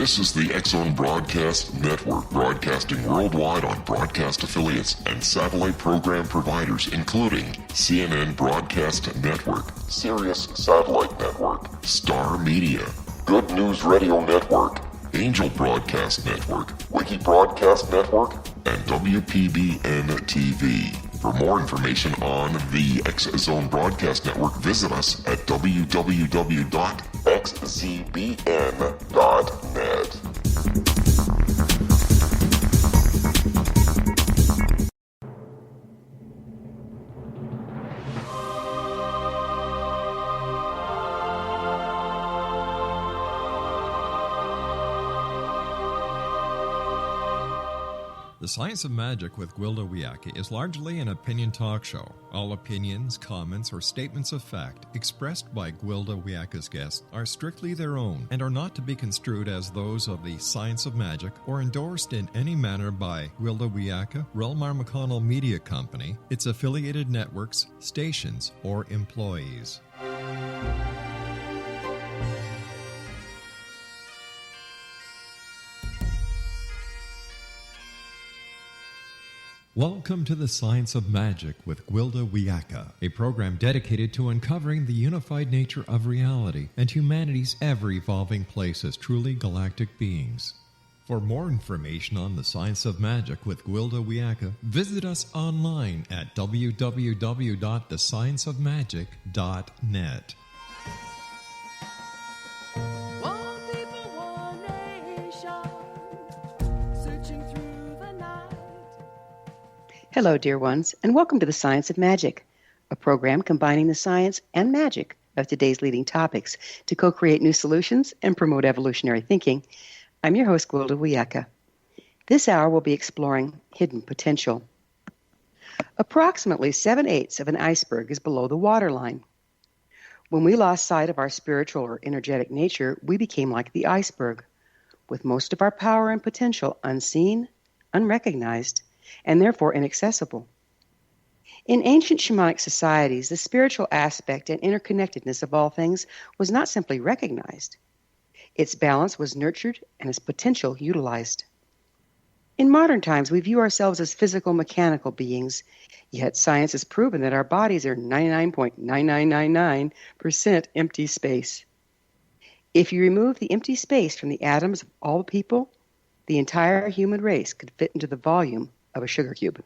This is the X-Zone Broadcast Network, broadcasting worldwide on broadcast affiliates and satellite program providers, including CNN Broadcast Network, Sirius Satellite Network, Star Media, Good News Radio Network, Angel Broadcast Network, Wiki Broadcast Network, and WPBN TV. For more information on the X-Zone Broadcast Network, visit us at www.xzbn.net. The Science of Magic with Gwilda Wiyaka is largely an opinion talk show. All opinions, comments, or statements of fact expressed by Gwilda Wiyaka's guests are strictly their own and are not to be construed as those of the Science of Magic or endorsed in any manner by Gwilda Wiyaka, REL-MAR Media Company, its affiliated networks, stations, or employees. Welcome to the Science of Magic with Gwilda Wiyaka, a program dedicated to uncovering the unified nature of reality and humanity's ever-evolving place as truly galactic beings. For more information on the Science of Magic with Gwilda Wiyaka, visit us online at www.thescienceofmagic.net. Hello, dear ones, and welcome to the Science of Magic, a program combining the science and magic of today's leading topics to co-create new solutions and promote evolutionary thinking. I'm your host, Gwilda Wiyaka. This hour we'll be exploring hidden potential. Approximately 7/8 of an iceberg is below the waterline. When we lost sight of our spiritual or energetic nature, we became like the iceberg, with most of our power and potential unseen, unrecognized, and therefore inaccessible. In ancient shamanic societies, the spiritual aspect and interconnectedness of all things was not simply recognized. Its balance was nurtured and its potential utilized. In modern times, we view ourselves as physical mechanical beings, yet science has proven that our bodies are 99.9999% empty space. If you remove the empty space from the atoms of all the people, the entire human race could fit into the volume of a sugar cube.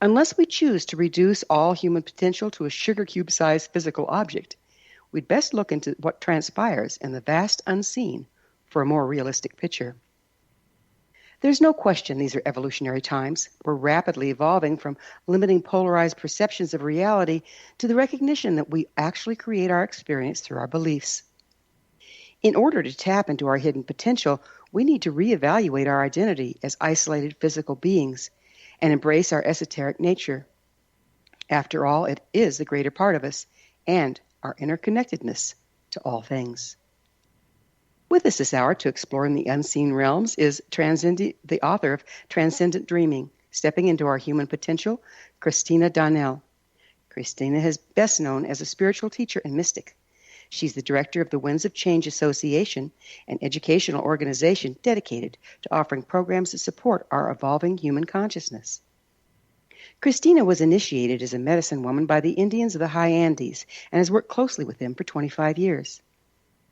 Unless we choose to reduce all human potential to a sugar cube-sized physical object, we'd best look into what transpires in the vast unseen for a more realistic picture. There's no question these are evolutionary times. We're rapidly evolving from limiting polarized perceptions of reality to the recognition that we actually create our experience through our beliefs. In order to tap into our hidden potential, we need to reevaluate our identity as isolated physical beings and embrace our esoteric nature. After all, it is the greater part of us and our interconnectedness to all things. With us this hour to explore in the unseen realms is the author of Transcendent Dreaming, Stepping into Our Human Potential, Christina Donnell. Christina is best known as a spiritual teacher and mystic. She's the director of the Winds of Change Association, an educational organization dedicated to offering programs that support our evolving human consciousness. Christina was initiated as a medicine woman by the Indians of the high Andes and has worked closely with them for 25 years.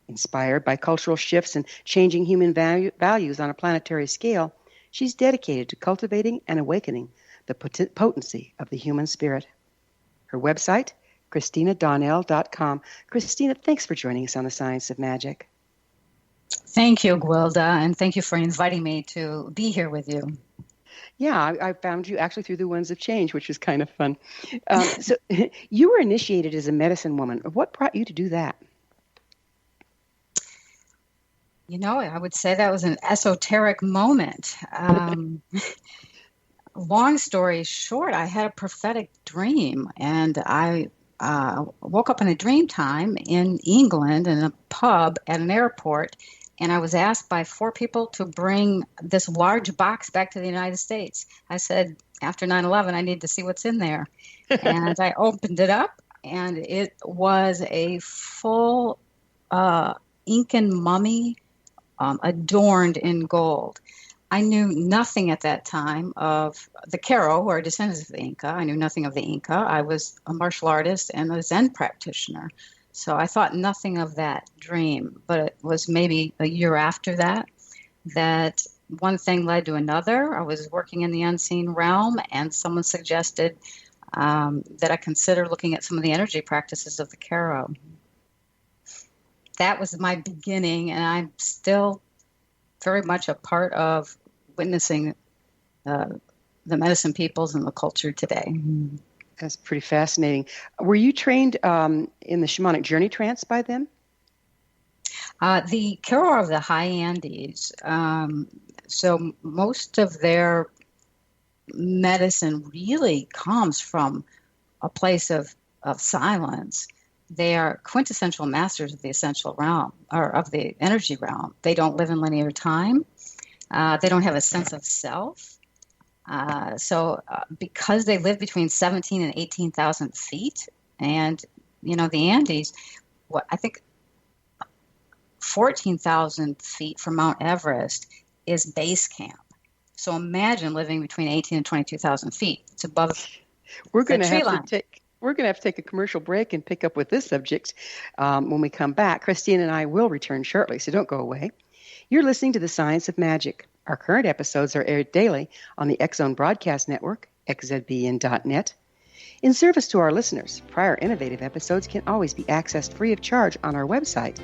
Inspired by cultural shifts and changing human values on a planetary scale, she's dedicated to cultivating and awakening the potency of the human spirit. Her website, ChristinaDonnell.com. Christina, thanks for joining us on the Science of Magic. Thank you, Gwilda, and thank you for inviting me to be here with you. Yeah, I found you actually through the Winds of Change, which was kind of fun. So you were initiated as a medicine woman. What brought you to do that? You know, I would say that was an esoteric moment. Long story short, I had a prophetic dream, and I woke up in a dream time in England in a pub at an airport, and I was asked by 4 people to bring this large box back to the United States. I said, after 9/11, I need to see what's in there. And I opened it up, and it was a full Incan mummy adorned in gold. I knew nothing at that time of the Q'ero, who are descendants of the Inca. I knew nothing of the Inca. I was a martial artist and a Zen practitioner. So I thought nothing of that dream. But it was maybe a year after that one thing led to another. I was working in the unseen realm, and someone suggested that I consider looking at some of the energy practices of the Q'ero. That was my beginning, and I'm still very much a part of witnessing the medicine peoples and the culture today. That's pretty fascinating. Were you trained in the shamanic journey trance by them? The Q'ero of the High Andes, so most of their medicine really comes from a place of silence. They are quintessential masters of the essential realm, or of the energy realm. They don't live in linear time. They don't have a sense of self. So because they live between 17 and 18,000 feet, and, the Andes, I think 14,000 feet from Mount Everest is base camp. So imagine living between 18 and 22,000 feet. It's above We're going the to tree have line. to take a commercial break and pick up with this subject when we come back. Christine and I will return shortly, so don't go away. You're listening to The Science of Magic. Our current episodes are aired daily on the X Zone Broadcast Network, xzbn.net. In service to our listeners, prior innovative episodes can always be accessed free of charge on our website,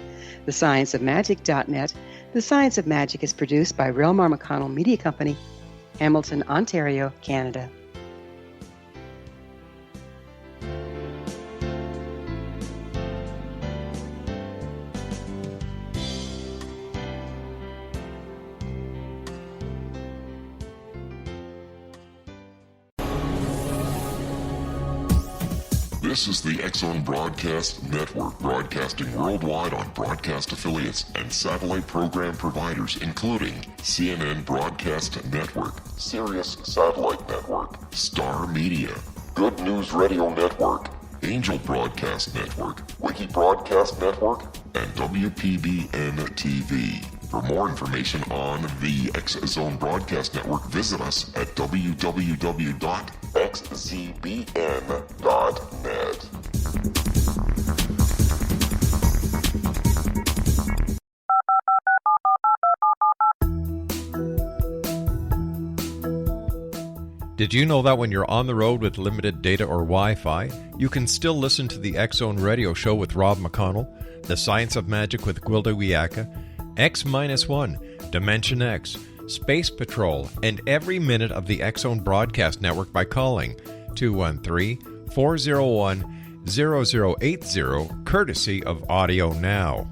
thescienceofmagic.net. The Science of Magic is produced by REL-MAR McConnell Media Company, Hamilton, Ontario, Canada. This is the X Zone Broadcast Network, broadcasting worldwide on broadcast affiliates and satellite program providers, including CNN Broadcast Network, Sirius Satellite Network, Star Media, Good News Radio Network, Angel Broadcast Network, Wiki Broadcast Network, and WPBN TV. For more information on the X Zone Broadcast Network, visit us at www.xzbn.net. Did you know that when you're on the road with limited data or Wi-Fi, you can still listen to the X Zone Radio Show with Rob McConnell, The Science of Magic with Gwilda Wiyaka, X-1, Dimension X, Space Patrol, and every minute of the X Zone Broadcast Network by calling 213-401-0080, courtesy of Audio Now.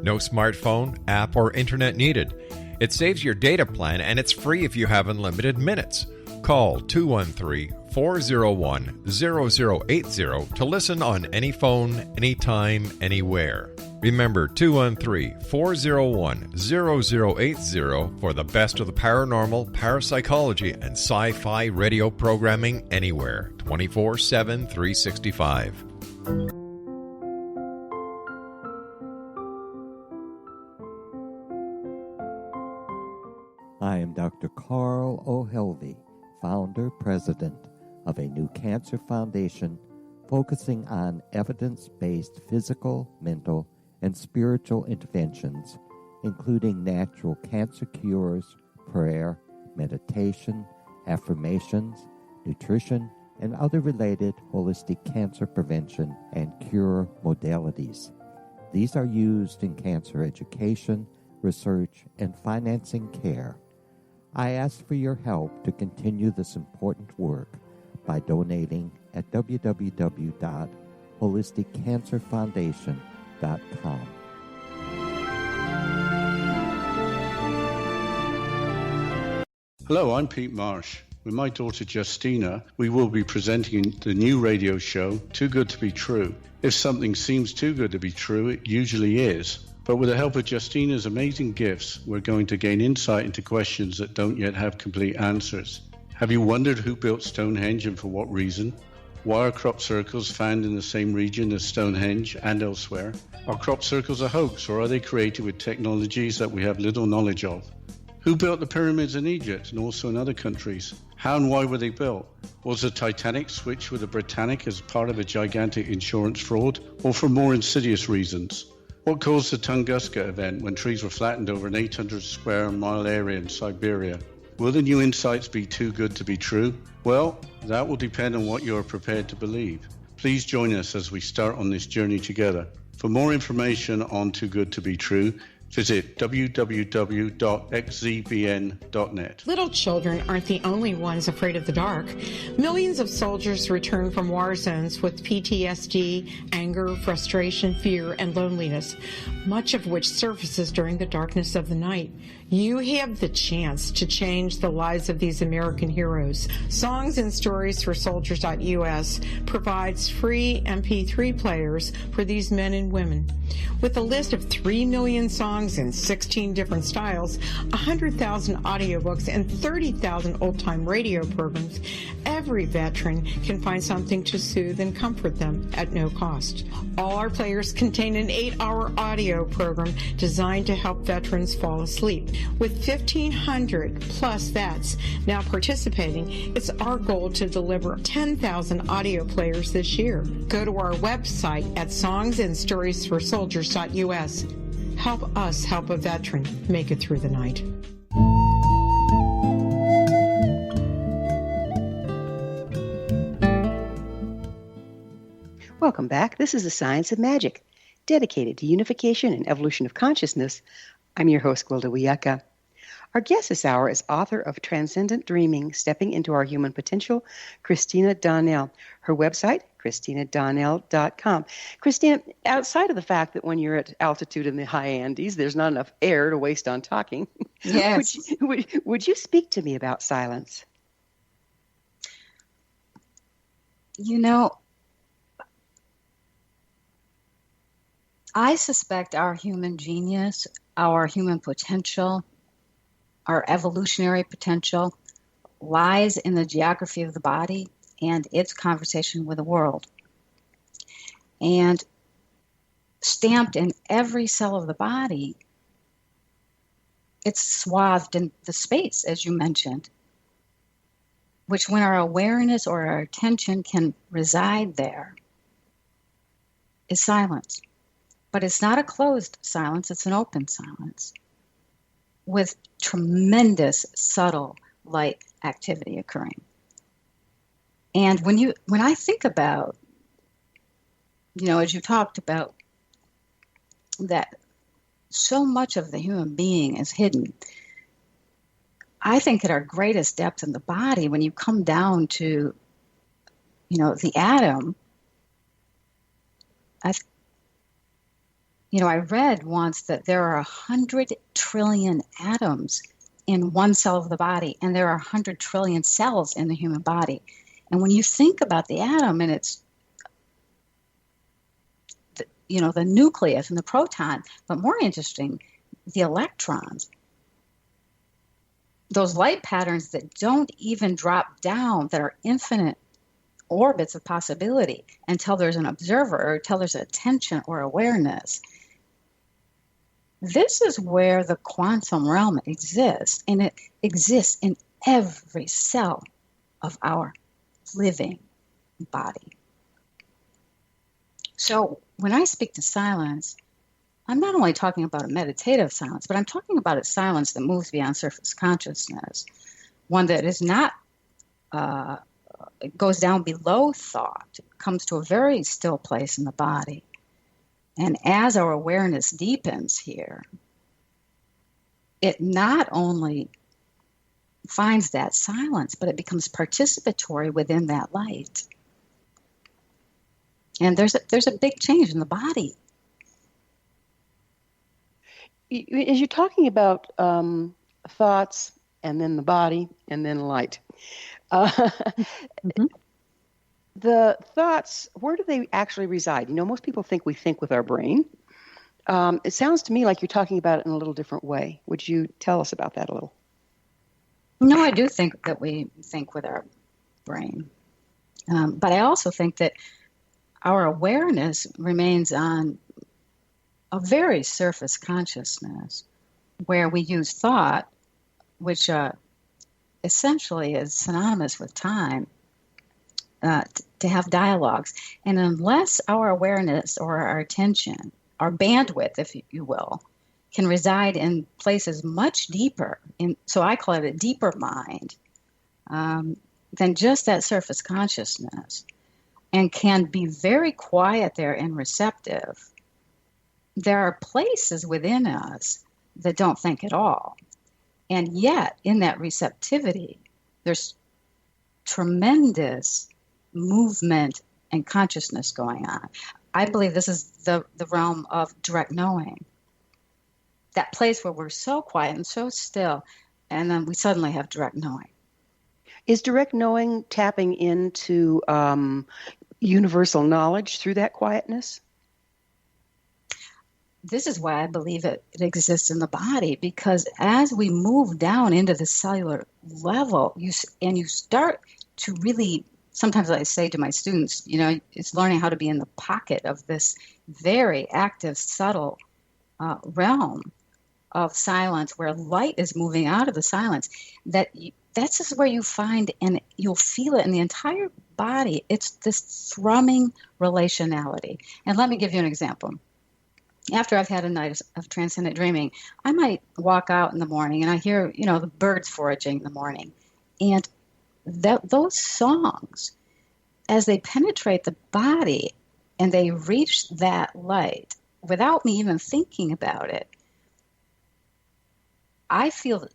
No smartphone, app, or internet needed. It saves your data plan, and it's free if you have unlimited minutes. Call 213-401-0080 to listen on any phone, anytime, anywhere. Remember, 213-401-0080 for the best of the paranormal, parapsychology, and sci-fi radio programming anywhere, 24/7, 365. I am Dr. Carl O'Helvey, founder, president of a new cancer foundation focusing on evidence-based physical, mental, and spiritual interventions, including natural cancer cures, prayer, meditation, affirmations, nutrition, and other related holistic cancer prevention and cure modalities. These are used in cancer education, research, and financing care. I ask for your help to continue this important work by donating at www.holisticcancerfoundation.com. Hello, I'm Pete Marsh. With my daughter Justina, we will be presenting the new radio show, Too Good to Be True. If something seems too good to be true, it usually is. But with the help of Justina's amazing gifts, we're going to gain insight into questions that don't yet have complete answers. Have you wondered who built Stonehenge and for what reason? Why are crop circles found in the same region as Stonehenge and elsewhere? Are crop circles a hoax, or are they created with technologies that we have little knowledge of? Who built the pyramids in Egypt and also in other countries? How and why were they built? Was the Titanic switched with the Britannic as part of a gigantic insurance fraud, or for more insidious reasons? What caused the Tunguska event when trees were flattened over an 800 square mile area in Siberia? Will the new insights be too good to be true? Well, that will depend on what you are prepared to believe. Please join us as we start on this journey together. For more information on Too Good to Be True, visit www.xzbn.net. Little children aren't the only ones afraid of the dark. Millions of soldiers return from war zones with PTSD, anger, frustration, fear, and loneliness, much of which surfaces during the darkness of the night. You have the chance to change the lives of these American heroes. Songs and Stories for Soldiers.us provides free MP3 players for these men and women. With a list of 3 million songs in 16 different styles, 100,000 audiobooks, and 30,000 old-time radio programs, every veteran can find something to soothe and comfort them at no cost. All our players contain an 8-hour audio program designed to help veterans fall asleep. With 1,500 plus vets now participating, it's our goal to deliver 10,000 audio players this year. Go to our website at songsandstoriesforsoldiers.us. Help us help a veteran make it through the night. Welcome back. This is The Science of Magic, dedicated to unification and evolution of consciousness. I'm your host, Gwilda Wiyaka. Our guest this hour is author of Transcendent Dreaming, Stepping into Our Human Potential, Christina Donnell. Her website, ChristinaDonnell.com. Christina, outside of the fact that when you're at altitude in the high Andes, there's not enough air to waste on talking, Yes. would you speak to me about silence? You know, I suspect our human genius, our human potential, our evolutionary potential lies in the geography of the body and its conversation with the world. And stamped in every cell of the body, it's swathed in the space, as you mentioned, which when our awareness or our attention can reside there, is silence. But it's not a closed silence, it's an open silence with tremendous subtle light activity occurring. And when I think about, as you talked about, that so much of the human being is hidden, I think at our greatest depth in the body, when you come down to, the atom, I read once that there are 100 trillion atoms in one cell of the body, and there are 100 trillion cells in the human body. And when you think about the atom and its, the nucleus and the proton, but more interesting, the electrons, those light patterns that don't even drop down, that are infinite orbits of possibility until there's an observer or until there's attention or awareness. This is where the quantum realm exists, and it exists in every cell of our living body. So when I speak to silence, I'm not only talking about a meditative silence, but I'm talking about a silence that moves beyond surface consciousness, one that is not, it goes down below thought, it comes to a very still place in the body. And as our awareness deepens here, it not only finds that silence, but it becomes participatory within that light. And there's a big change in the body. As you're talking about thoughts and then the body and then light, the thoughts, where do they actually reside? Most people think we think with our brain. It sounds to me like you're talking about it in a little different way. Would you tell us about that a little? No, I do think that we think with our brain. But I also think that our awareness remains on a very surface consciousness where we use thought, which essentially is synonymous with time, to have dialogues. And unless our awareness or our attention, our bandwidth, if you will, can reside in places much deeper, so I call it a deeper mind, than just that surface consciousness, and can be very quiet there and receptive, there are places within us that don't think at all. And yet, in that receptivity, there's tremendous movement and consciousness going on. I believe this is the realm of direct knowing. That place where we're so quiet and so still, and then we suddenly have direct knowing. Is direct knowing tapping into universal knowledge through that quietness? This is why I believe it exists in the body, because as we move down into the cellular level, you start to really, sometimes I say to my students, it's learning how to be in the pocket of this very active, subtle realm of silence where light is moving out of the silence. That's just where you find, and you'll feel it in the entire body. It's this thrumming relationality. And let me give you an example. After I've had a night of transcendent dreaming, I might walk out in the morning and I hear, the birds foraging in the morning. And those songs, as they penetrate the body and they reach that light, without me even thinking about it, I feel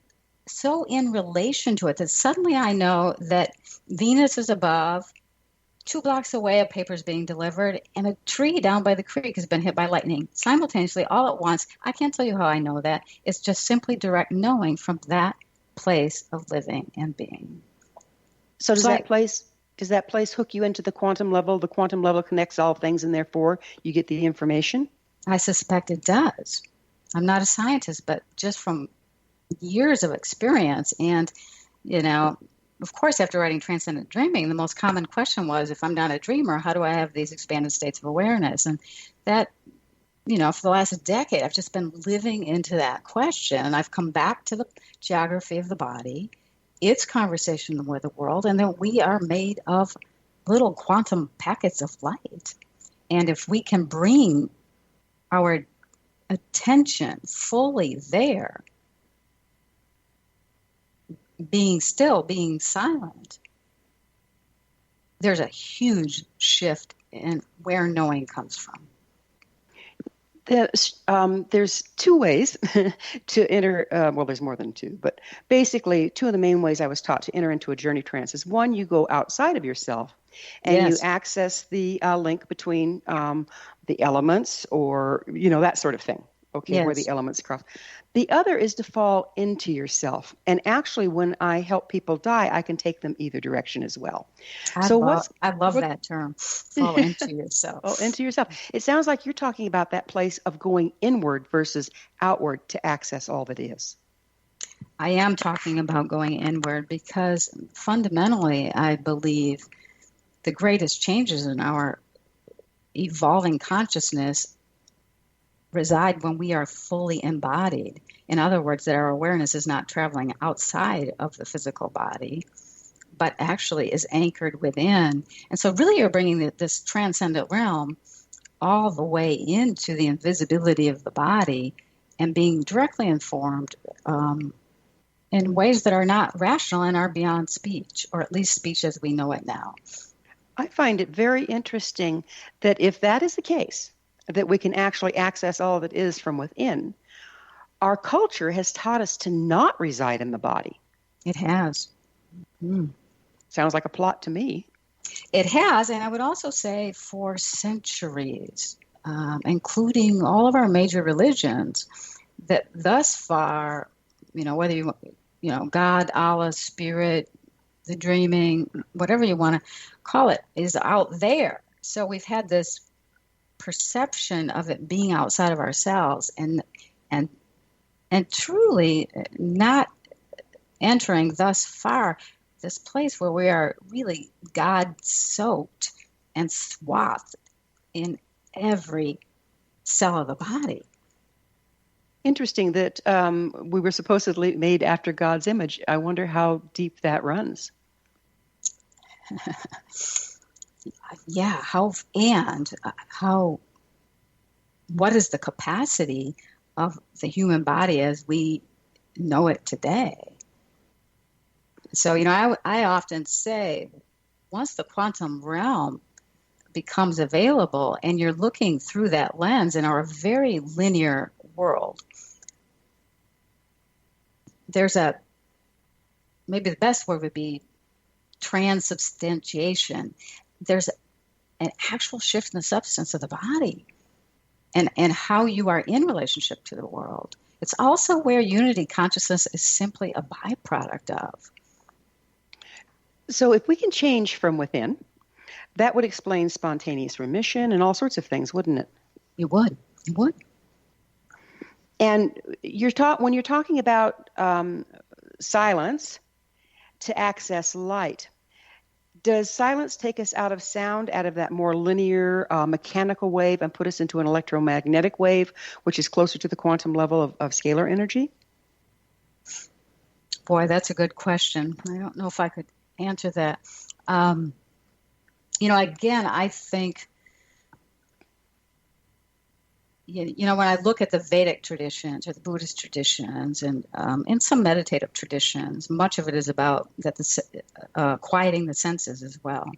so in relation to it that suddenly I know that Venus is above, 2 blocks away a paper is being delivered, and a tree down by the creek has been hit by lightning simultaneously, all at once. I can't tell you how I know that. It's just simply direct knowing from that place of living and being. So does that place hook you into the quantum level? The quantum level connects all things, and therefore you get the information? I suspect it does. I'm not a scientist, but just from years of experience, and of course, after writing Transcendent Dreaming, the most common question was, if I'm not a dreamer, how do I have these expanded states of awareness? And that, for the last decade, I've just been living into that question. And I've come back to the geography of the body, its conversation with the world, and that we are made of little quantum packets of light. And if we can bring our attention fully there, being still, being silent, there's a huge shift in where knowing comes from. There's 2 ways to enter, there's more than 2, but basically 2 of the main ways I was taught to enter into a journey trance is, 1, you go outside of yourself and you access the link between the elements, or, that sort of thing, where the elements cross. The other is to fall into yourself. And actually, when I help people die, I can take them either direction as well. I love that term, fall into yourself. Oh, into yourself. It sounds like you're talking about that place of going inward versus outward to access all that is. I am talking about going inward because fundamentally, I believe the greatest changes in our evolving consciousness reside when we are fully embodied. In other words, that our awareness is not traveling outside of the physical body, but actually is anchored within. And so really you're bringing this transcendent realm all the way into the invisibility of the body and being directly informed in ways that are not rational and are beyond speech, or at least speech as we know it now. I find it very interesting that if that is the case, that we can actually access all that is from within, our culture has taught us to not reside in the body. It has. Sounds like a plot to me. It has, and I would also say for centuries, including all of our major religions, that thus far, whether you God, Allah, Spirit, the dreaming, whatever you want to call it, is out there. So we've had this perception of it being outside of ourselves and truly not entering thus far this place where we are really God-soaked and swathed in every cell of the body. Interesting that we were supposedly made after God's image. I wonder how deep that runs. Yeah, what is the capacity of the human body as we know it today? So, I often say, once the quantum realm becomes available and you're looking through that lens in our very linear world, there's maybe the best word would be transubstantiation. There's an actual shift in the substance of the body and how you are in relationship to the world. It's also where unity consciousness is simply a byproduct of. So if we can change from within, that would explain spontaneous remission and all sorts of things, wouldn't it? It would. And when you're talking about silence to access light, does silence take us out of sound, out of that more linear mechanical wave, and put us into an electromagnetic wave, which is closer to the quantum level of scalar energy? Boy, that's a good question. I don't know if I could answer that. Again, I think, when I look at the Vedic traditions or the Buddhist traditions and in some meditative traditions, much of it is about quieting the senses as well.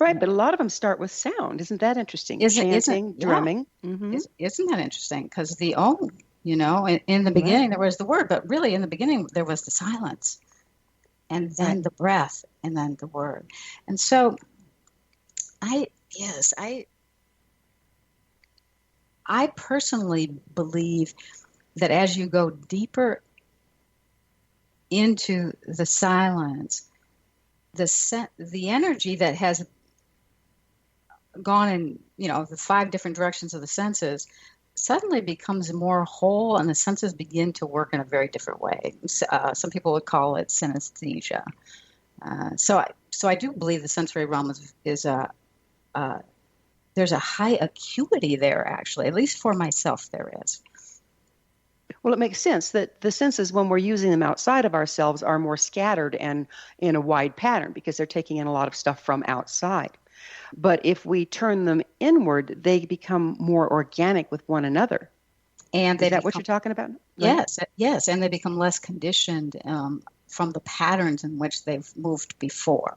Right, but a lot of them start with sound. Isn't that interesting? Chanting, drumming. Yeah. Mm-hmm. Isn't that interesting? Because the Om, in the beginning there was the word, but really in the beginning there was the silence, and then the breath, and then the word. And so, I personally believe that as you go deeper into the silence, the energy that has gone in, the 5 different directions of the senses suddenly becomes more whole, and the senses begin to work in a very different way. Some people would call it synesthesia. So I do believe the sensory realm is there's a high acuity there, actually, at least for myself there is. Well, it makes sense that the senses, when we're using them outside of ourselves, are more scattered and in a wide pattern because they're taking in a lot of stuff from outside. But if we turn them inward, they become more organic with one another. And is that what you're talking about? Yes, and they become less conditioned from the patterns in which they've moved before.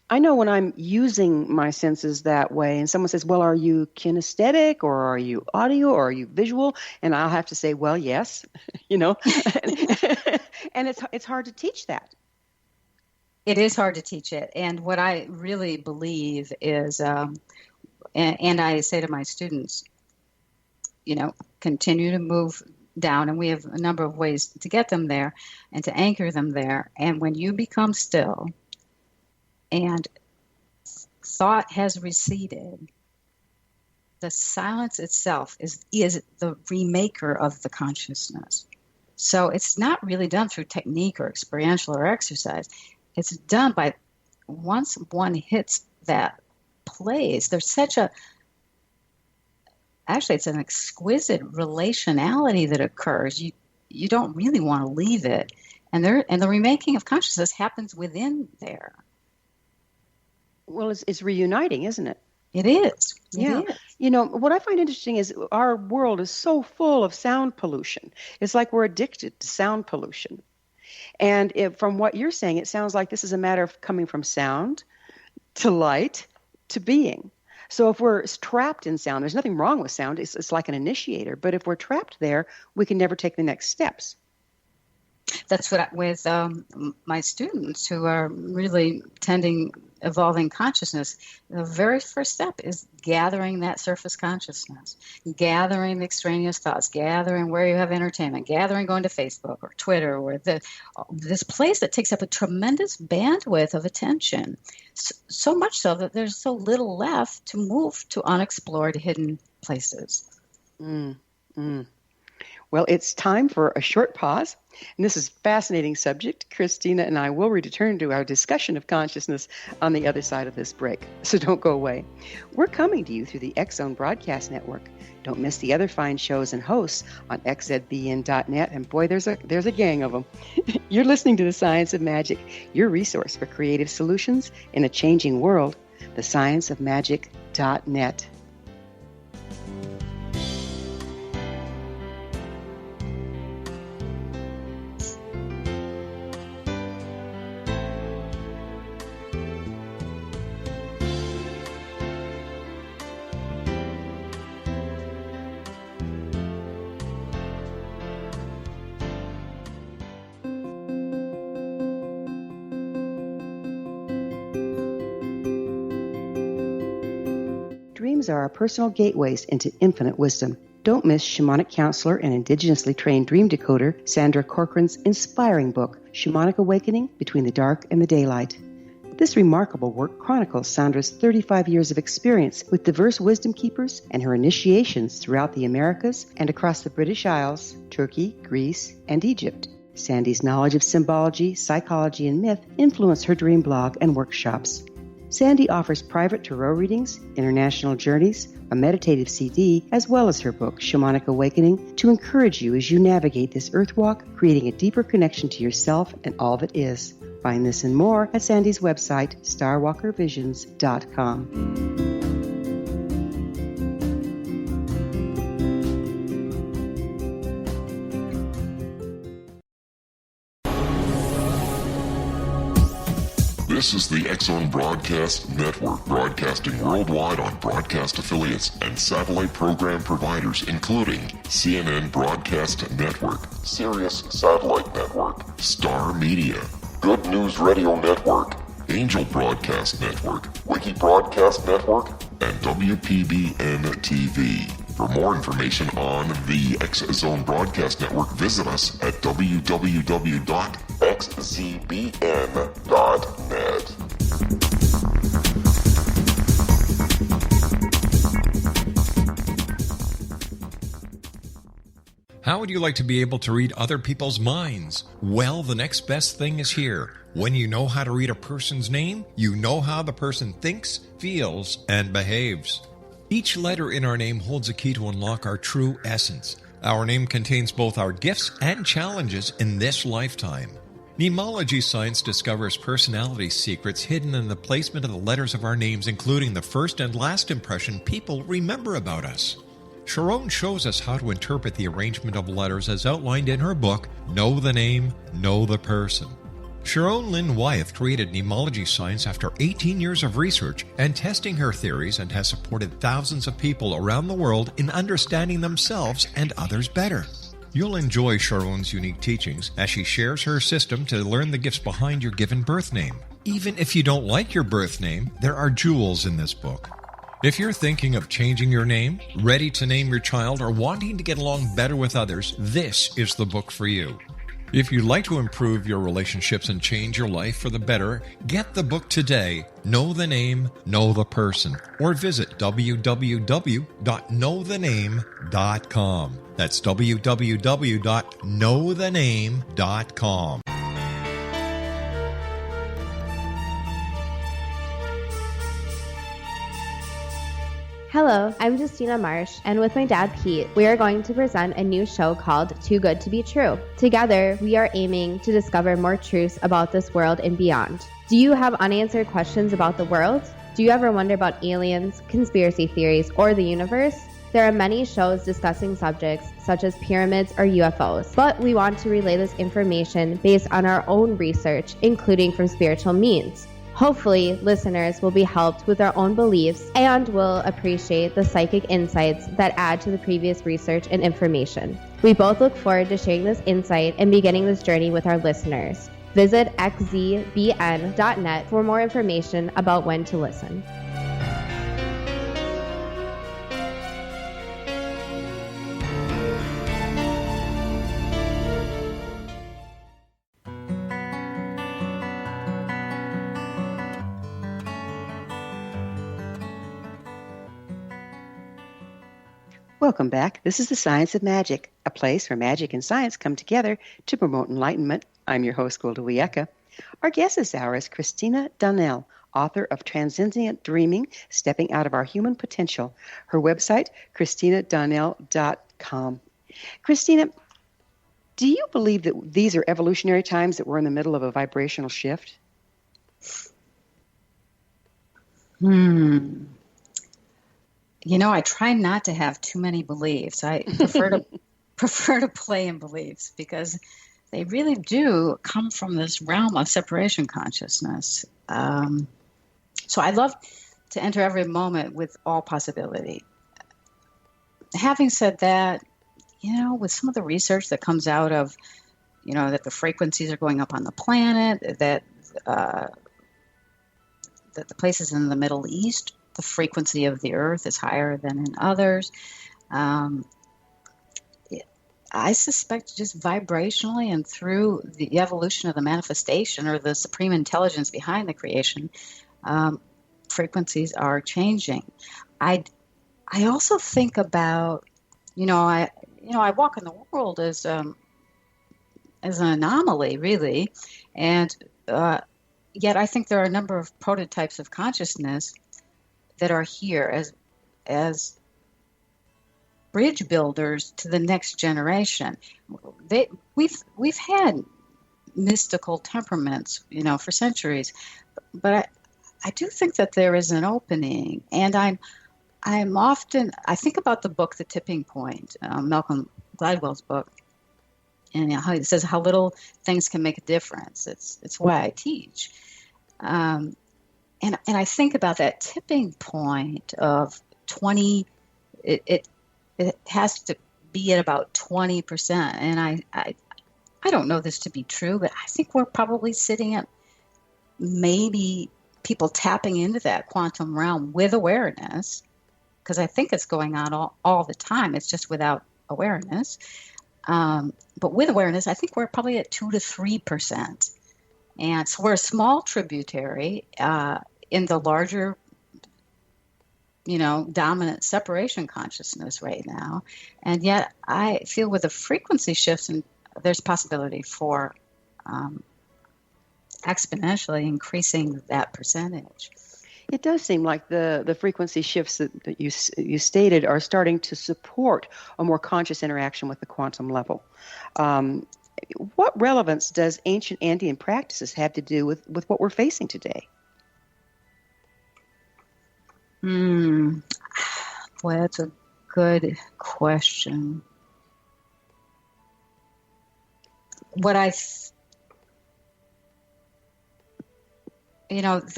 I know when I'm using my senses that way and someone says, well, are you kinesthetic or are you audio or are you visual? And I'll have to say, well, yes, and it's hard to teach that. It is hard to teach it. And what I really believe is, and I say to my students, continue to move down, and we have a number of ways to get them there and to anchor them there. And when you become still, and thought has receded, the silence itself is the remaker of the consciousness. So it's not really done through technique or experiential or exercise. It's done by, once one hits that place, there's actually it's an exquisite relationality that occurs. You don't really want to leave it. And the remaking of consciousness happens within there. Well, it's reuniting, isn't it? It is. Yeah. What I find interesting is our world is so full of sound pollution. It's like we're addicted to sound pollution. And from what you're saying, it sounds like this is a matter of coming from sound to light to being. So if we're trapped in sound, there's nothing wrong with sound. It's like an initiator. But if we're trapped there, we can never take the next steps. That's what with my students who are really evolving consciousness, the very first step is gathering that surface consciousness, gathering the extraneous thoughts, gathering where you have entertainment, gathering going to Facebook or Twitter or this place that takes up a tremendous bandwidth of attention, so much so that there's so little left to move to unexplored hidden places. Well, Well, it's time for a short pause. And this is a fascinating subject. Christina and I will return to our discussion of consciousness on the other side of this break. So don't go away. We're coming to you through the X-Zone Broadcast Network. Don't miss the other fine shows and hosts on xzbn.net. And boy, there's a gang of them. You're listening to The Science of Magic, your resource for creative solutions in a changing world. thescienceofmagic.net. Dreams are our personal gateways into infinite wisdom. Don't miss shamanic counselor and indigenously trained dream decoder Sandra Corcoran's inspiring book, Shamanic Awakening Between the Dark and the Daylight. This remarkable work chronicles Sandra's 35 years of experience with diverse wisdom keepers and her initiations throughout the Americas and across the British Isles, Turkey, Greece, and Egypt. Sandy's knowledge of symbology, psychology, and myth influence her dream blog and workshops. Sandy offers private tarot readings, international journeys, a meditative CD, as well as her book, Shamanic Awakening, to encourage you as you navigate this earth walk, creating a deeper connection to yourself and all that is. Find this and more at Sandy's website, starwalkervisions.com. This is the X-Zone Broadcast Network, broadcasting worldwide on broadcast affiliates and satellite program providers, including CNN Broadcast Network, Sirius Satellite Network, Star Media, Good News Radio Network, Angel Broadcast Network, Wiki Broadcast Network, and WPBN TV. For more information on the X-Zone Broadcast Network, visit us at www.xzbn.net. How would you like to be able to read other people's minds? Well, the next best thing is here. When you know how to read a person's name, you know how the person thinks, feels, and behaves. Each letter in our name holds a key to unlock our true essence. Our name contains both our gifts and challenges in this lifetime. Mnemology science discovers personality secrets hidden in the placement of the letters of our names, including the first and last impression people remember about us. Sharon shows us how to interpret the arrangement of letters as outlined in her book, Know the Name, Know the Person. Sharon Lynn Wyeth created mnemology science after 18 years of research and testing her theories, and has supported thousands of people around the world in understanding themselves and others better. You'll enjoy Sharon's unique teachings as she shares her system to learn the gifts behind your given birth name. Even if you don't like your birth name, there are jewels in this book. If you're thinking of changing your name, ready to name your child, or wanting to get along better with others, this is the book for you. If you'd like to improve your relationships and change your life for the better, get the book today, Know the Name, Know the Person, or visit www.knowthename.com. That's www.knowthename.com. Hello, I'm Justina Marsh, and with my dad Pete, we are going to present a new show called Too Good to Be True. Together, we are aiming to discover more truths about this world and beyond. Do you have unanswered questions about the world? Do you ever wonder about aliens, conspiracy theories, or the universe? There are many shows discussing subjects such as pyramids or UFOs, but we want to relay this information based on our own research, including from spiritual means. Hopefully, listeners will be helped with their own beliefs and will appreciate the psychic insights that add to the previous research and information. We both look forward to sharing this insight and beginning this journey with our listeners. Visit xzbn.net for more information about when to listen. Welcome back. This is The Science of Magic, a place where magic and science come together to promote enlightenment. I'm your host, Gwilda Wiyaka. Our guest this hour is Christina Donnell, author of Transcendent Dreaming, Stepping Out of Our Human Potential. Her website, christinadonnell.com. Christina, do you believe that these are evolutionary times, that we're in the middle of a vibrational shift? I try not to have too many beliefs. I prefer to play in beliefs because they really do come from this realm of separation consciousness. So I love to enter every moment with all possibility. Having said that, with some of the research that comes out of, that the frequencies are going up on the planet, that the places in the Middle East, the frequency of the earth is higher than in others. I suspect just vibrationally and through the evolution of the manifestation or the supreme intelligence behind the creation, frequencies are changing. I also think about, I walk in the world as an anomaly, really, and yet I think there are a number of prototypes of consciousness that are here as bridge builders to the next generation. We've had mystical temperaments, for centuries, but I do think that there is an opening, and I think about the book The Tipping Point, Malcolm Gladwell's book, and how it says how little things can make a difference. It's why I teach. And I think about that tipping point of 20. It has to be at about 20%, and I don't know this to be true, but I think we're probably sitting at maybe people tapping into that quantum realm with awareness, because I think it's going on all the time. It's just without awareness. But with awareness, I think we're probably at 2 to 3%. And so we're a small tributary in the larger, dominant separation consciousness right now. And yet I feel with the frequency shifts, and there's possibility for exponentially increasing that percentage. It does seem like the frequency shifts that you stated are starting to support a more conscious interaction with the quantum level. What relevance does ancient Andean practices have to do with what we're facing today? Boy, that's a good question. The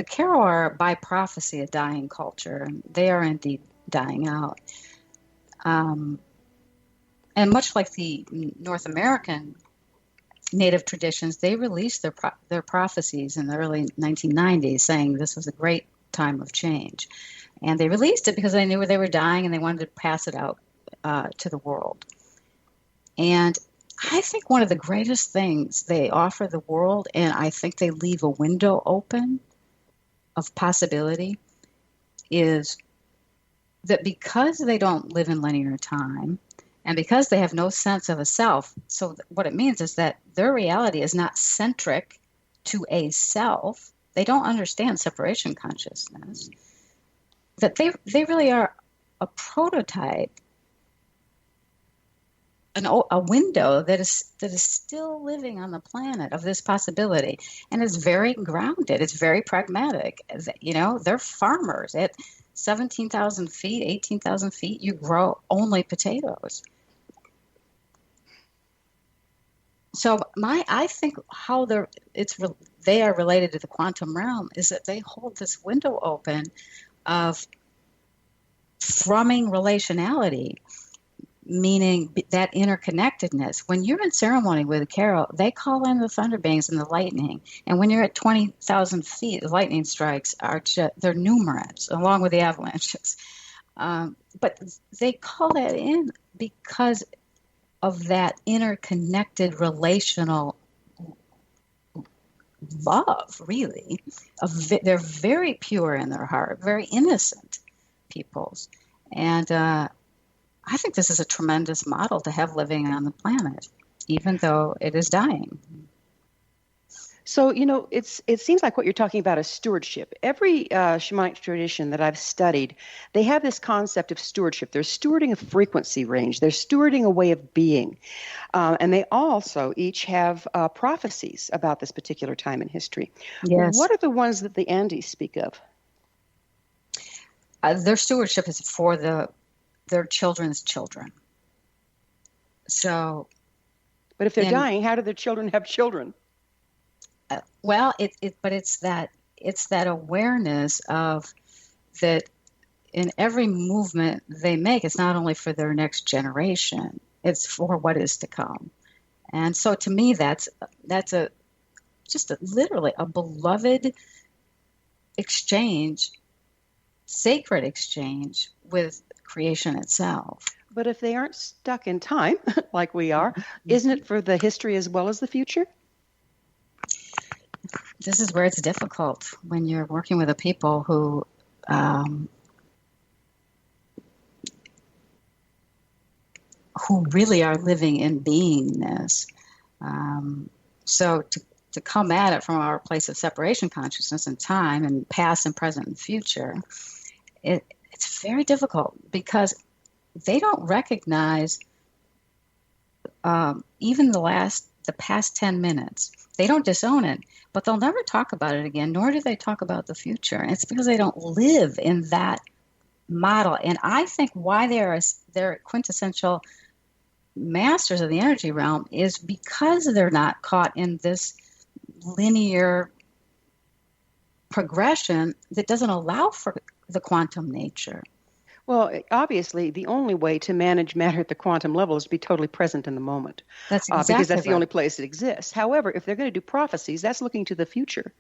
Karo are by prophecy a dying culture, and they are indeed dying out. And much like the North American Native traditions, they released their prophecies in the early 1990s, saying this was a great time of change. And they released it because they knew they were dying and they wanted to pass it out to the world. And I think one of the greatest things they offer the world, and I think they leave a window open of possibility, is that because they don't live in linear time, and because they have no sense of a self, so what it means is that their reality is not centric to a self. They don't understand separation consciousness. That they really are a prototype, a window that is still living on the planet of this possibility, and it's very grounded. It's very pragmatic. They're farmers at 17,000 feet, 18,000 feet. You grow only potatoes. So I think how they are related to the quantum realm is that they hold this window open of thrumming relationality, meaning that interconnectedness. When you're in ceremony with a Karo, they call in the thunder bangs and the lightning. And when you're at 20,000 feet, the lightning strikes they're numerous, along with the avalanches. But they call that in because of that interconnected relational love, really. They're very pure in their heart, very innocent peoples. And I think this is a tremendous model to have living on the planet, even though it is dying. So, it seems like what you're talking about is stewardship. Every shamanic tradition that I've studied, they have this concept of stewardship. They're stewarding a frequency range. They're stewarding a way of being. And they also each have prophecies about this particular time in history. Yes. What are the ones that the Andes speak of? Their stewardship is for their children's children. So, but if they're dying, how do their children have children? Well, it's that awareness of that in every movement they make, it's not only for their next generation, it's for what is to come. And so to me, that's literally a beloved exchange, sacred exchange with creation itself. But if they aren't stuck in time like we are, isn't it for the history as well as the future? This is where it's difficult when you're working with a people who really are living in beingness. So to come at it from our place of separation consciousness and time and past and present and future, it's very difficult because they don't recognize even the past 10 minutes. They don't disown it, but they'll never talk about it again, nor do they talk about the future. And it's because they don't live in that model. And I think why they're quintessential masters of the energy realm is because they're not caught in this linear progression that doesn't allow for the quantum nature. Well, obviously, the only way to manage matter at the quantum level is to be totally present in the moment. That's exactly because that's right. the only place it exists. However, if they're going to do prophecies, that's looking to the future.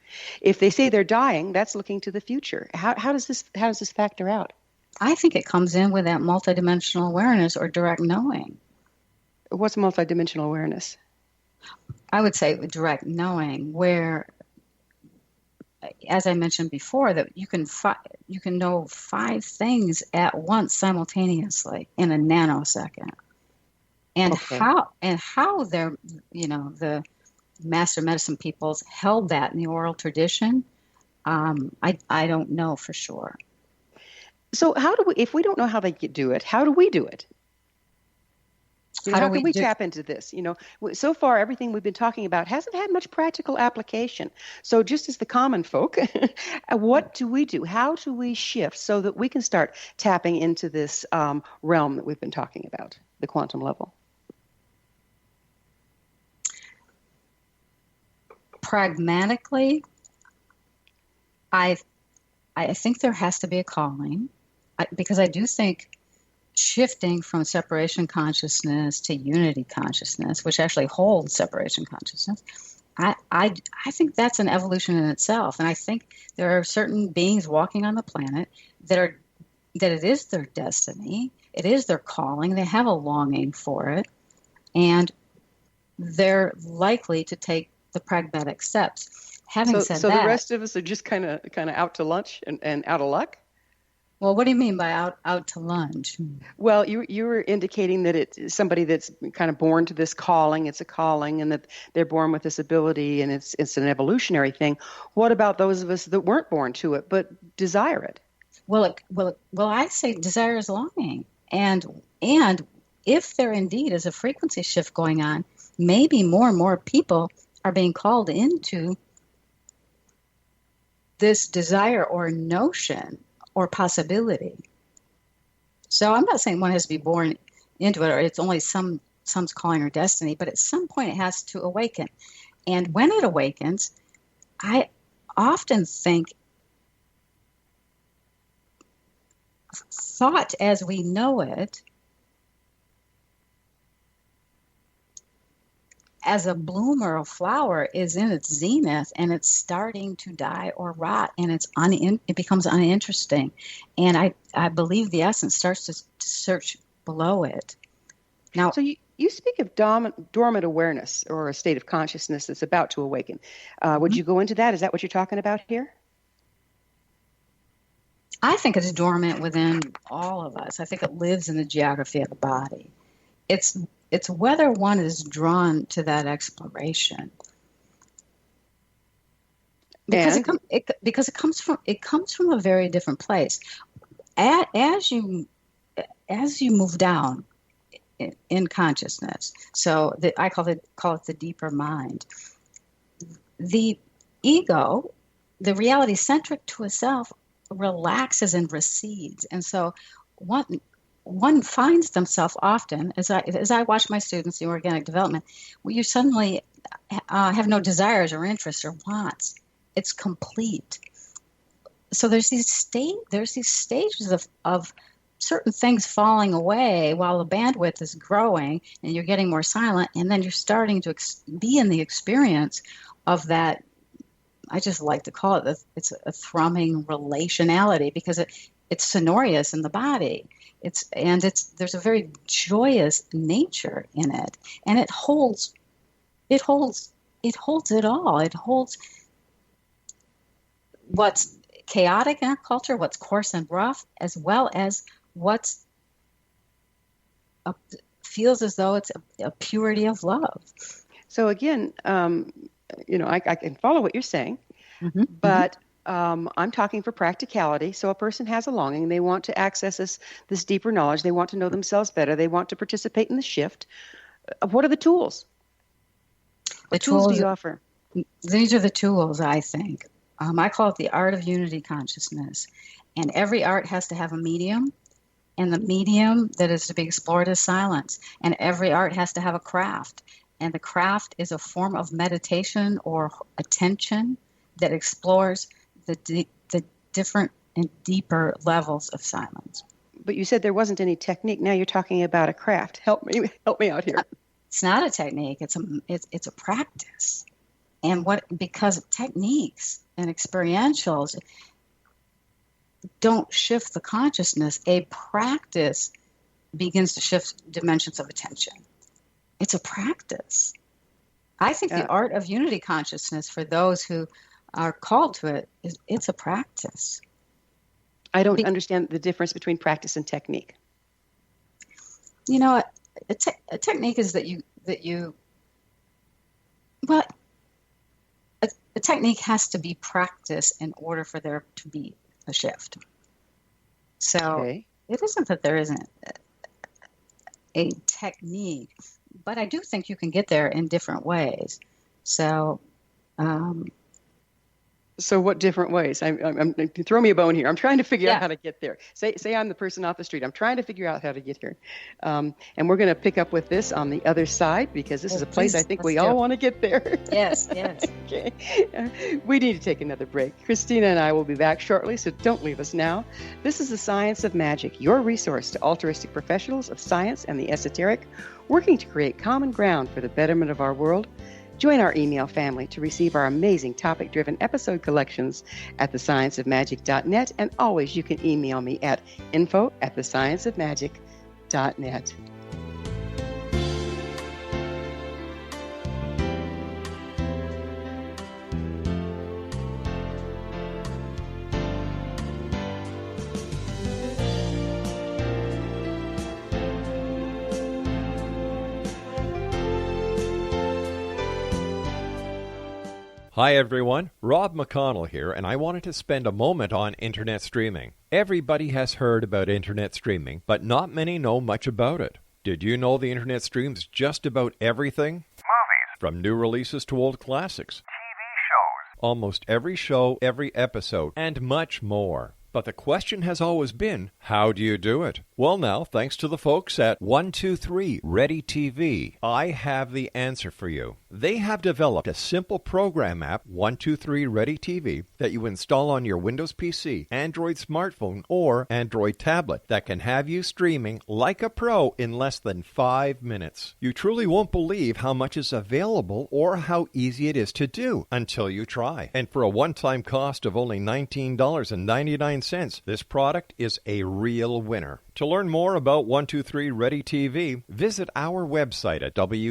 If they say they're dying, that's looking to the future. How does this factor out? I think it comes in with that multidimensional awareness or direct knowing. What's multidimensional awareness? I would say direct knowing, where, as I mentioned before, that you can know 5 things at once simultaneously in a nanosecond, and okay. how they're the master medicine peoples held that in the oral tradition. I don't know for sure. So if we don't know how they do it, how do we do it? How can we tap into this? So far, everything we've been talking about hasn't had much practical application. So just as the common folk, what do we do? How do we shift so that we can start tapping into this realm that we've been talking about, the quantum level? Pragmatically, I think there has to be a calling, because I do think shifting from separation consciousness to unity consciousness, which actually holds separation consciousness, I think that's an evolution in itself. And I think there are certain beings walking on the planet that it is their destiny, it is their calling, they have a longing for it, and they're likely to take the pragmatic steps. Having said that, so the rest of us are just kind of out to lunch and out of luck? Well, what do you mean by out to lunch? Well, you were indicating that it's somebody that's kind of born to this calling. It's a calling, and that they're born with this ability, and it's an evolutionary thing. What about those of us that weren't born to it but desire it? Well, I say desire is longing, and if there indeed is a frequency shift going on, maybe more and more people are being called into this desire or notion or possibility. So I'm not saying one has to be born into it, or it's only some's calling or destiny, but at some point it has to awaken. And when it awakens, I often think thought as we know it, as a bloom or a flower, is in its zenith and it's starting to die or rot, and it becomes uninteresting. And I believe the essence starts to search below it. Now, so you speak of dormant awareness, or a state of consciousness that's about to awaken. Would you go into that? Is that what you're talking about here? I think it's dormant within all of us. I think it lives in the geography of the body. It's whether one is drawn to that exploration. Because it comes from a very different place. As you move down in consciousness, so I call it the deeper mind. The ego, the reality centric to itself, relaxes and recedes, and so one finds themselves often, as I watch my students in organic development, where you suddenly have no desires or interests or wants. It's complete. So there's these stages of certain things falling away while the bandwidth is growing and you're getting more silent, and then you're starting to be in the experience of that. I just like to call it it's a thrumming relationality, because it's sonorous in the body. There's a very joyous nature in it, and it holds it all. It holds what's chaotic in our culture, what's coarse and rough, as well as what's feels as though it's a purity of love. So again, I can follow what you're saying, but I'm talking for practicality. So a person has a longing. They want to access this deeper knowledge. They want to know themselves better. They want to participate in the shift. What are the tools? What tools do you offer? These are the tools, I think. I call it the art of unity consciousness. And every art has to have a medium. And the medium that is to be explored is silence. And every art has to have a craft. And the craft is a form of meditation or attention that explores the different and deeper levels of silence. But you said there wasn't any technique. Now you're talking about a craft. Help me out here. It's not a technique. It's a practice. And because techniques and experientials don't shift the consciousness, a practice begins to shift dimensions of attention. It's a practice. I think the art of unity consciousness, for those who are called to it, it's a practice. I don't understand the difference between practice and technique. You know, a technique is a technique has to be practiced in order for there to be a shift. So It isn't that there isn't a technique, but I do think you can get there in different ways. So, So what different ways? I'm throw me a bone here. I'm trying to figure out how to get there. Say I'm the person off the street. I'm trying to figure out how to get here. And we're going to pick up with this on the other side, because this is a place I think we all want to get there. Yes. Okay. We need to take another break. Christina and I will be back shortly, so don't leave us now. This is The Science of Magic, your resource to altruistic professionals of science and the esoteric, working to create common ground for the betterment of our world. Join our email family to receive our amazing topic-driven episode collections at thescienceofmagic.net, and always you can email me at info@thescienceofmagic.net. Hi everyone, Rob McConnell here, and I wanted to spend a moment on internet streaming. Everybody has heard about internet streaming, but not many know much about it. Did you know the internet streams just about everything? Movies. From new releases to old classics. TV shows. Almost every show, every episode, and much more. But the question has always been, how do you do it? Well now, thanks to the folks at 123 Ready TV, I have the answer for you. They have developed a simple program app, 123 Ready TV, that you install on your Windows PC, Android smartphone, or Android tablet that can have you streaming like a pro in less than 5 minutes. You truly won't believe how much is available or how easy it is to do until you try. And for a one-time cost of only $19.99, this product is a real winner. To learn more about 123 Ready TV, visit our website at www.xzbn.net.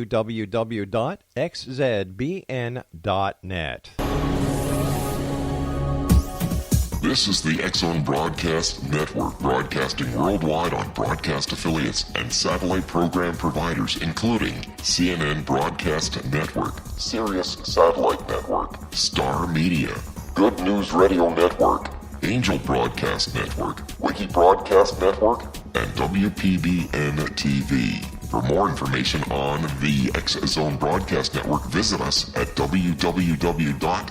This is the X-Zone Broadcast Network, broadcasting worldwide on broadcast affiliates and satellite program providers, including CNN Broadcast Network, Sirius Satellite Network, Star Media, Good News Radio Network, Angel Broadcast Network, Wiki Broadcast Network, and WPBN TV. For more information on the X-Zone Broadcast Network, visit us at www.xzbn.net.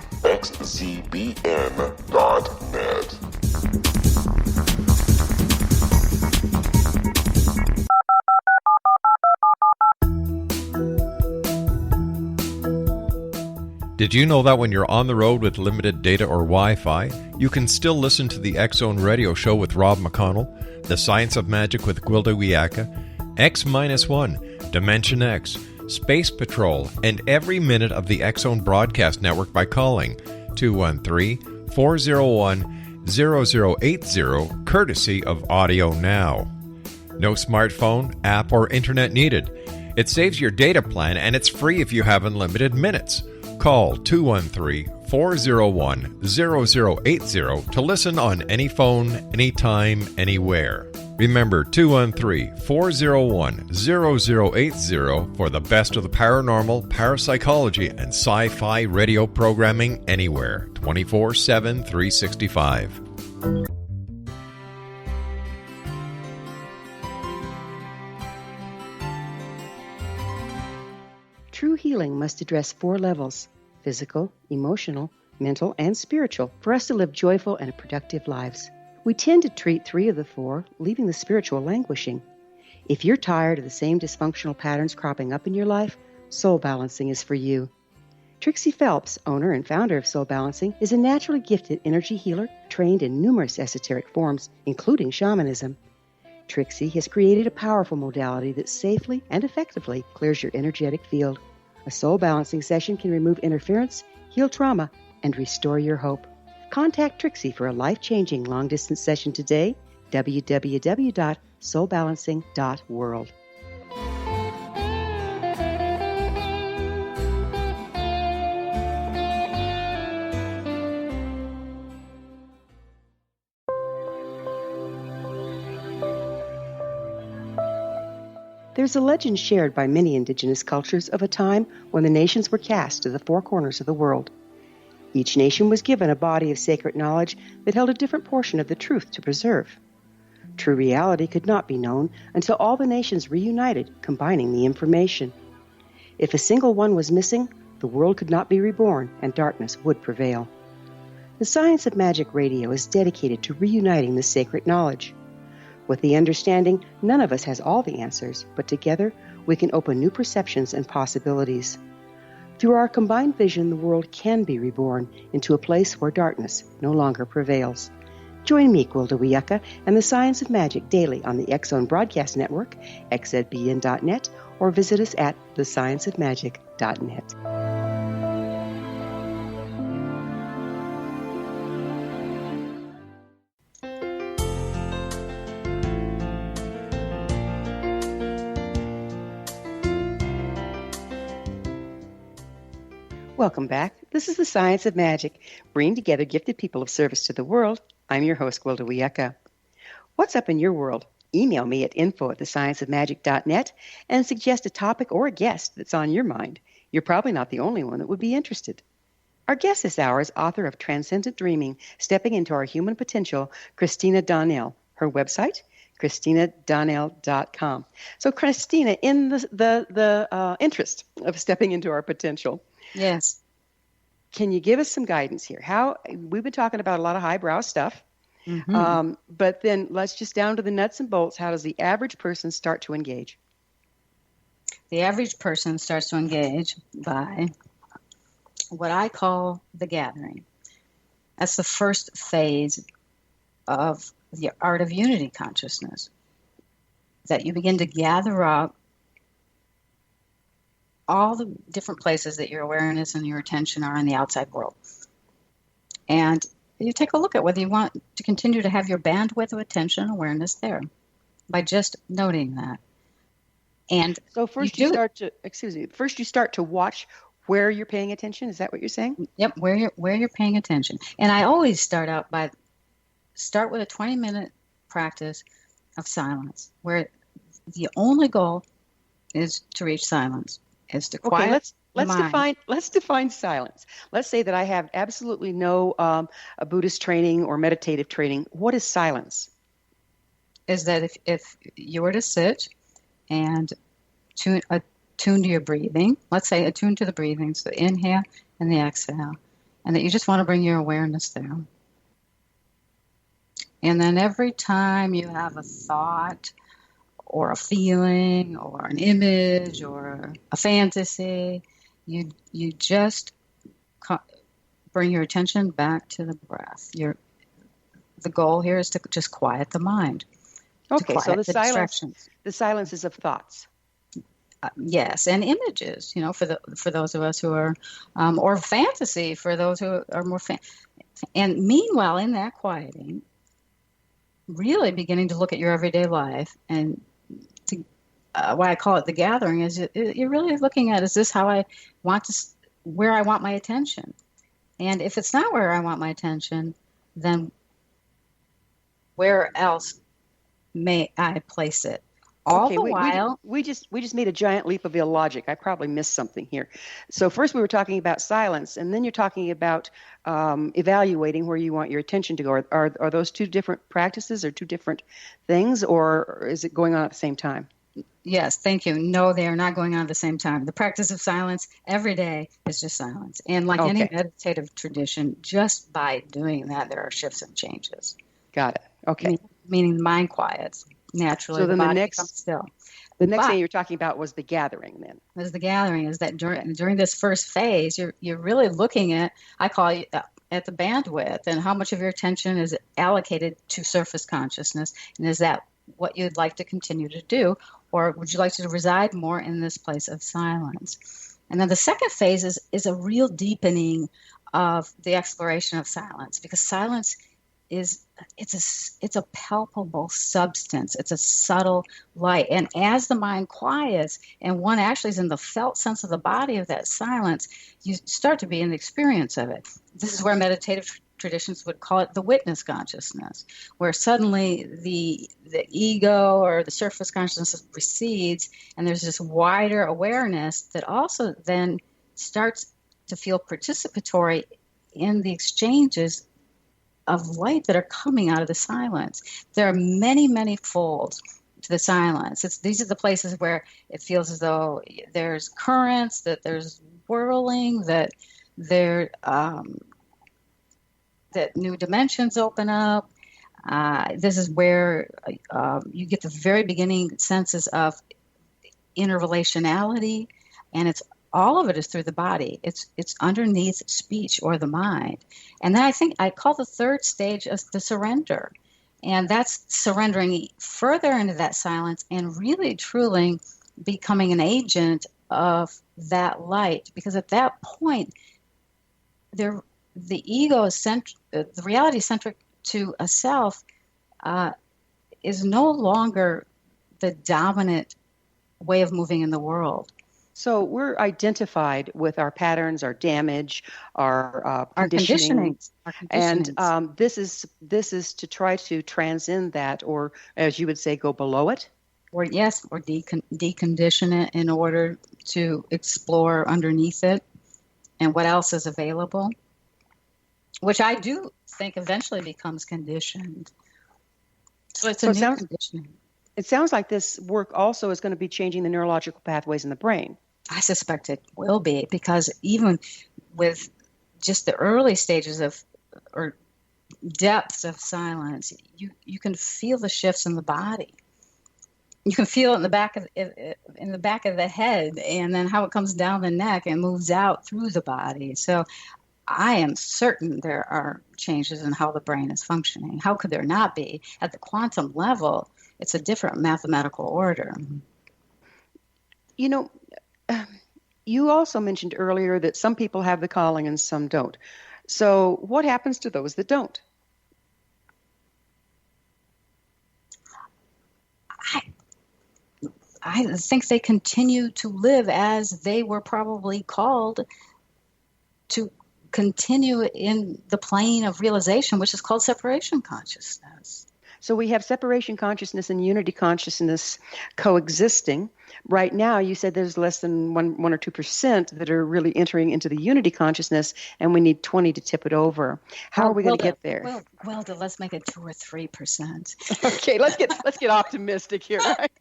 Did you know that when you're on the road with limited data or Wi-Fi, you can still listen to the X-Zone Radio Show with Rob McConnell, The Science of Magic with Gwilda Wiyaka, X-1, Dimension X, Space Patrol, and every minute of the X-Zone Broadcast Network by calling 213-401-0080, courtesy of Audio Now. No smartphone, app, or internet needed. It saves your data plan, and it's free if you have unlimited minutes. Call 213-401-0080 to listen on any phone, anytime, anywhere. Remember 213-401-0080 for the best of the paranormal, parapsychology, and sci-fi radio programming anywhere, 24/7, 365. True healing must address 4 levels: physical, emotional, mental, and spiritual, for us to live joyful and productive lives. We tend to treat 3 of the 4, leaving the spiritual languishing. If you're tired of the same dysfunctional patterns cropping up in your life, Soul Balancing is for you. Trixie Phelps, owner and founder of Soul Balancing, is a naturally gifted energy healer trained in numerous esoteric forms, including shamanism. Trixie has created a powerful modality that safely and effectively clears your energetic field. A Soul Balancing session can remove interference, heal trauma, and restore your hope. Contact Trixie for a life-changing long-distance session today, www.soulbalancing.world. There's a legend shared by many indigenous cultures of a time when the nations were cast to the 4 corners of the world. Each nation was given a body of sacred knowledge that held a different portion of the truth to preserve. True reality could not be known until all the nations reunited, combining the information. If a single one was missing, the world could not be reborn and darkness would prevail. The Science of Magic Radio is dedicated to reuniting the sacred knowledge. With the understanding, none of us has all the answers, but together we can open new perceptions and possibilities. Through our combined vision, the world can be reborn into a place where darkness no longer prevails. Join me, Gwilda Wiyaka, and the Science of Magic daily on the X-Zone Broadcast Network, xzbn.net, or visit us at thescienceofmagic.net. Welcome back. This is the Science of Magic, bringing together gifted people of service to the world. I'm your host, Gwilda Wiyaka. What's up in your world? Email me at info@thescienceofmagic.net and suggest a topic or a guest that's on your mind. You're probably not the only one that would be interested. Our guest this hour is author of Transcendent Dreaming, Stepping into Our Human Potential, Christina Donnell. Her website, ChristinaDonnell.com. So, Christina, in the interest of stepping into our potential, yes, can you give us some guidance here? How we've been talking about a lot of highbrow stuff, but then let's just down to the nuts and bolts. How does the average person start to engage? The average person starts to engage by what I call the gathering. That's the first phase of the art of unity consciousness, that you begin to gather up all the different places that your awareness and your attention are in the outside world. And you take a look at whether you want to continue to have your bandwidth of attention and awareness there by just noting that. And so first you start to watch where you're paying attention. Is that what you're saying? Yep, where you're paying attention. And I always start out by start with a 20-minute practice of silence, where the only goal is to reach silence, is to quiet the mind. Let's define silence. Let's say that I have absolutely no a Buddhist training or meditative training. What is silence? Is that if you were to sit and attune to your breathing, let's say attune to the breathing, so the inhale and the exhale, and that you just want to bring your awareness there. And then every time you have a thought or a feeling or an image or a fantasy, you just bring your attention back to the breath. The goal here is to just quiet the mind. Okay, so the silence is of thoughts. Yes, and images, for those of us who are, or fantasy for those who are more and meanwhile, in that quieting, really beginning to look at your everyday life, and why I call it the gathering is you're really looking at, is this how I want to, where I want my attention? And if it's not where I want my attention, then where else may I place it? While we just made a giant leap of illogic. I probably missed something here. So first we were talking about silence, and then you're talking about evaluating where you want your attention to go. Are those two different practices or two different things, or is it going on at the same time? Yes, thank you. No, they are not going on at the same time. The practice of silence every day is just silence. And like any meditative tradition, just by doing that, there are shifts and changes. Got it. Okay. Meaning the mind quiets naturally. So then the next still. The next thing you're talking about was the gathering then. Was the gathering is that during this first phase, you're really looking at, I call it, at the bandwidth and how much of your attention is allocated to surface consciousness, and is that what you'd like to continue to do, or would you like to reside more in this place of silence? And then the second phase is a real deepening of the exploration of silence, because silence it's a palpable substance. It's a subtle light. And as the mind quiets and one actually is in the felt sense of the body of that silence, you start to be in the experience of it. This is where meditative traditions would call it the witness consciousness, where suddenly the ego or the surface consciousness recedes, and there's this wider awareness that also then starts to feel participatory in the exchanges of light that are coming out of the silence. There are many, many folds to the silence. These are the places where it feels as though there's currents, that there's whirling, that new dimensions open up. This is where you get the very beginning senses of interrelationality, and all of it is through the body. It's underneath speech or the mind. And then I call the third stage as the surrender. And that's surrendering further into that silence and really truly becoming an agent of that light. Because at that point, the ego is the reality centric to a self is no longer the dominant way of moving in the world. So we're identified with our patterns, our damage, our conditioning. And this is to try to transcend that, or as you would say, go below it. Or decondition it in order to explore underneath it and what else is available, which I do think eventually becomes conditioned. So it's a new conditioning. It sounds like this work also is going to be changing the neurological pathways in the brain. I suspect it will be, because even with just the early stages or depths of silence, you can feel the shifts in the body. You can feel it in the back of the head, and then how it comes down the neck and moves out through the body. So I am certain there are changes in how the brain is functioning. How could there not be? At the quantum level, it's a different mathematical order. You also mentioned earlier that some people have the calling and some don't. So what happens to those that don't? I think they continue to live as they were probably called to continue in the plane of realization, which is called separation consciousness. So we have separation consciousness and unity consciousness coexisting. Right now, you said there's less than 1 or 2% that are really entering into the unity consciousness, and we need 20 to tip it over. How are we going to get there? Well, Gwilda, let's make it 2 or 3%. Okay, let's get optimistic here, right?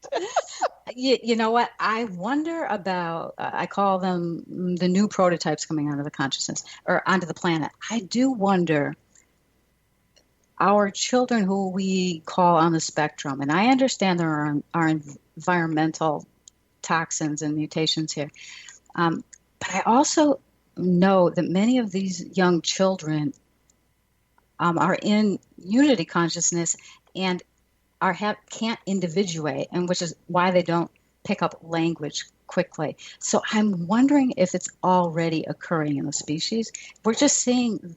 You know what? I wonder about, I call them the new prototypes coming out of the consciousness, or onto the planet. I do wonder, our children who we call on the spectrum, and I understand there are environmental toxins and mutations here, but I also know that many of these young children are in unity consciousness and can't individuate, and which is why they don't pick up language quickly. So I'm wondering if it's already occurring in the species. We're just seeing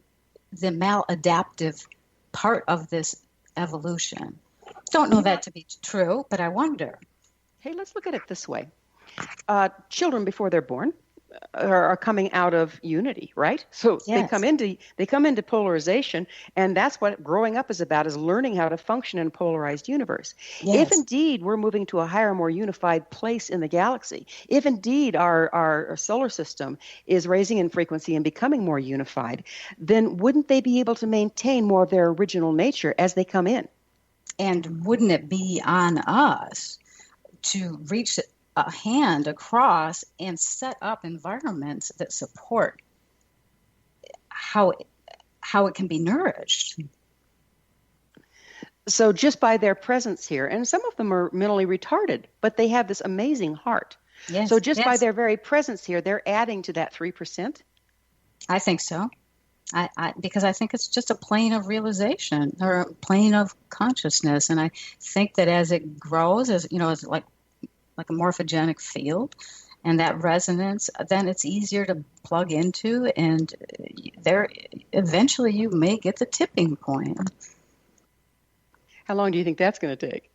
the maladaptive part of this evolution. Don't know that to be true, but I wonder. Hey, let's look at it this way. Children before they're born are coming out of unity, right? So Yes. they come into polarization, and that's what growing up is about, is learning how to function in a polarized universe. Yes. If indeed we're moving to a higher, more unified place in the galaxy, if indeed our solar system is raising in frequency and becoming more unified, then wouldn't they be able to maintain more of their original nature as they come in? And wouldn't it be on us to reach a hand across and set up environments that support how it can be nourished? So just by their presence here, and some of them are mentally retarded, but they have this amazing heart. Yes, So just by yes. their very presence here, they're adding to that 3%. I think so. Because I think it's just a plane of realization or a plane of consciousness, and I think that as it grows, as like a morphogenic field, and that resonance, then it's easier to plug into, and there eventually you may get the tipping point. How long do you think that's going to take?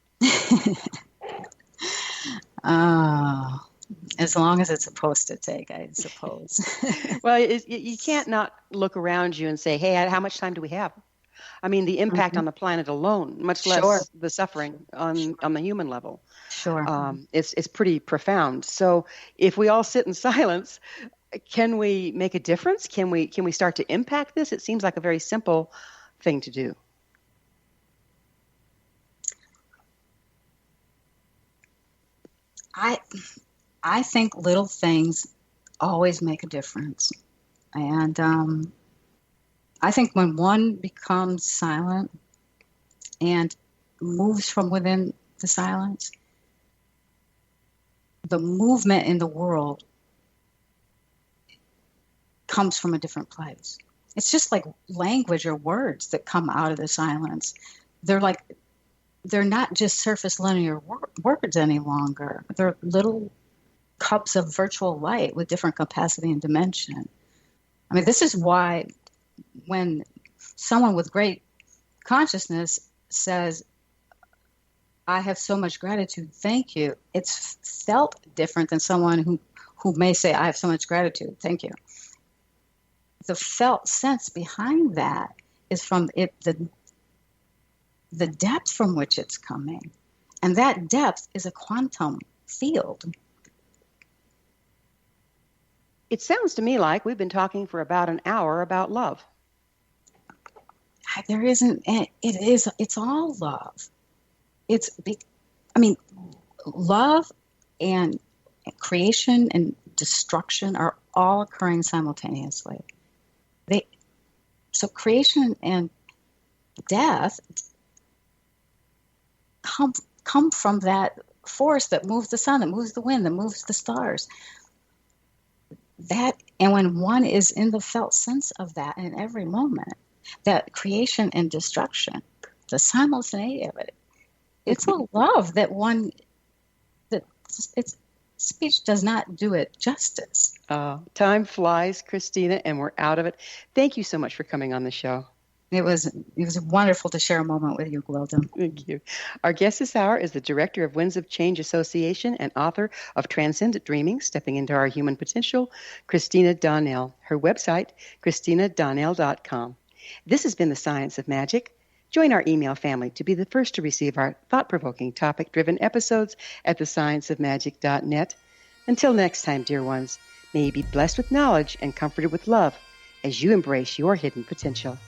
As long as it's supposed to take, I suppose. Well, you can't not look around you and say, hey, how much time do we have? I mean, the impact on the planet alone, much less Sure. the suffering on the human level. Sure. It's pretty profound. So if we all sit in silence, can we make a difference? Can we start to impact this? It seems like a very simple thing to do. I think little things always make a difference. And I think when one becomes silent and moves from within the silence, the movement in the world comes from a different place. It's just like language or words that come out of the silence. They're not just surface linear words any longer. They're little cups of virtual light with different capacity and dimension. I mean, this is why when someone with great consciousness says, I have so much gratitude, thank you, it's felt different than someone who may say, I have so much gratitude, thank you. The felt sense behind that is from the depth from which it's coming. And that depth is a quantum field. It sounds to me like we've been talking for about an hour about love. There isn't, it's all love. Love and creation and destruction are all occurring simultaneously. So creation and death come from that force that moves the sun, that moves the wind, that moves the stars. And when one is in the felt sense of that in every moment, that creation and destruction, the simultaneity of it, it's a love that its speech does not do it justice. Time flies, Christina, and we're out of it. Thank you so much for coming on the show. It was wonderful to share a moment with you, Gwilda. Thank you. Our guest this hour is the director of Winds of Change Association and author of Transcendent Dreaming, Stepping into Our Human Potential, Christina Donnell. Her website, ChristinaDonnell.com. This has been The Science of Magic. Join our email family to be the first to receive our thought-provoking, topic-driven episodes at thescienceofmagic.net. Until next time, dear ones, may you be blessed with knowledge and comforted with love as you embrace your hidden potential.